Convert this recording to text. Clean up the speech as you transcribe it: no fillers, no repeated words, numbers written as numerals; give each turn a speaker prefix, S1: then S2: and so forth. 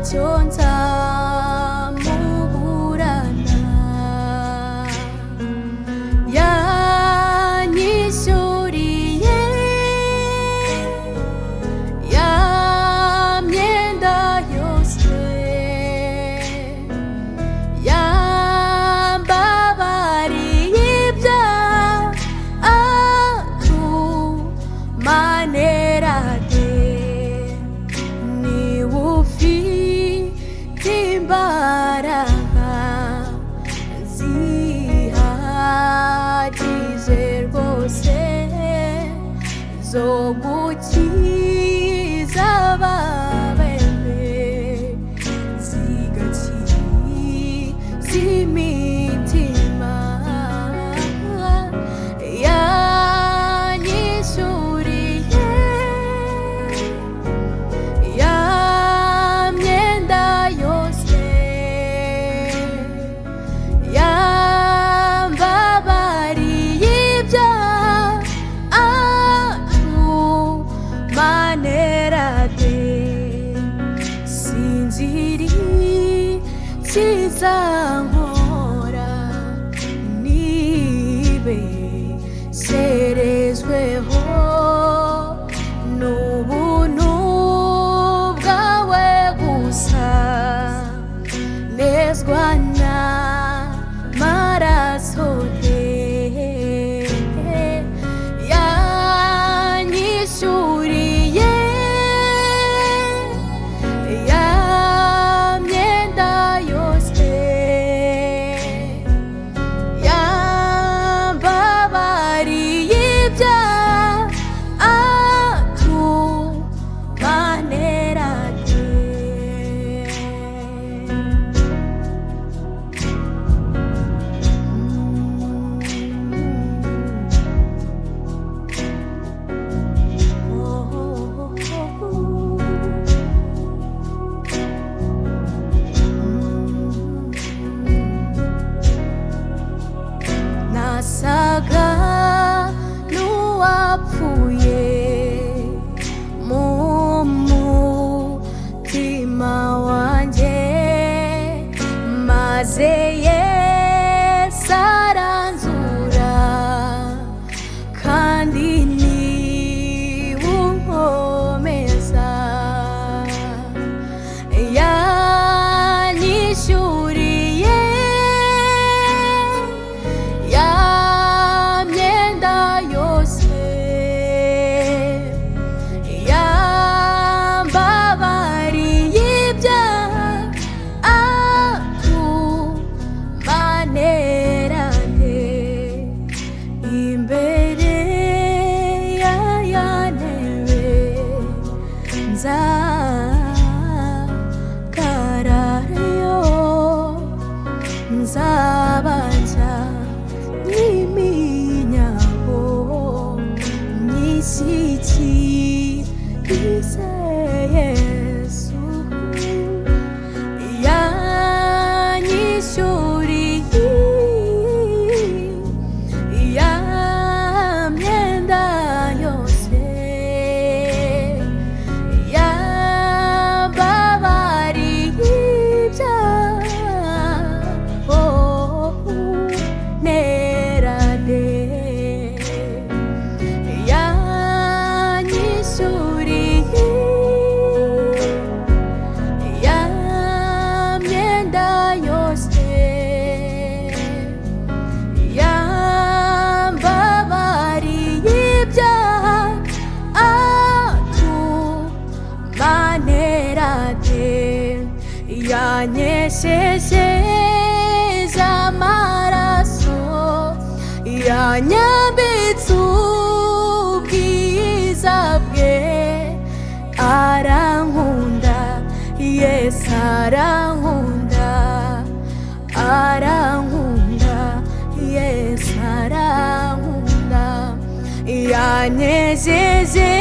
S1: ntacyo nzamuburana. Yanyishyuriye ya myenda yose, yambabariye ibyaha atumanerade. Niwe ufite imbaraga zihagije rwose zo gukiza ababembe, zigakiza imitima. Yanyishyuriye ya myenda yose, yambabariye ibyaha atumanerade. Sinziri kizankora nibesherezweho n'ubuntu bwawe gusa, nezwa n'amaraso ye. Yanyishyuriye ya myenda yose, yambabariye ibyaha atumanerade. Nasaga n'uwapfuye mu mutima wanjye, maze Yesu aranzura, kandi niwe unkomeza. Yanyishyuriye ya myenda yose, yambabariye ibyaha atumanerade. Imbere ya ntebe nzakarayo, nzabanza n'iminyago nyishyikirize Yesu. Yanyishyuriye ya myenda yose, yambabariye ibyaha nerade. Yanyishyuriye ya myenda yose, yambabariye ibyaha atumanerade. Yanyesheje amaraso, yanyambitse ubwiza bwe. Arankunda, Yesu arankunda, arankunda, Yesu arankunda. Yanyejeje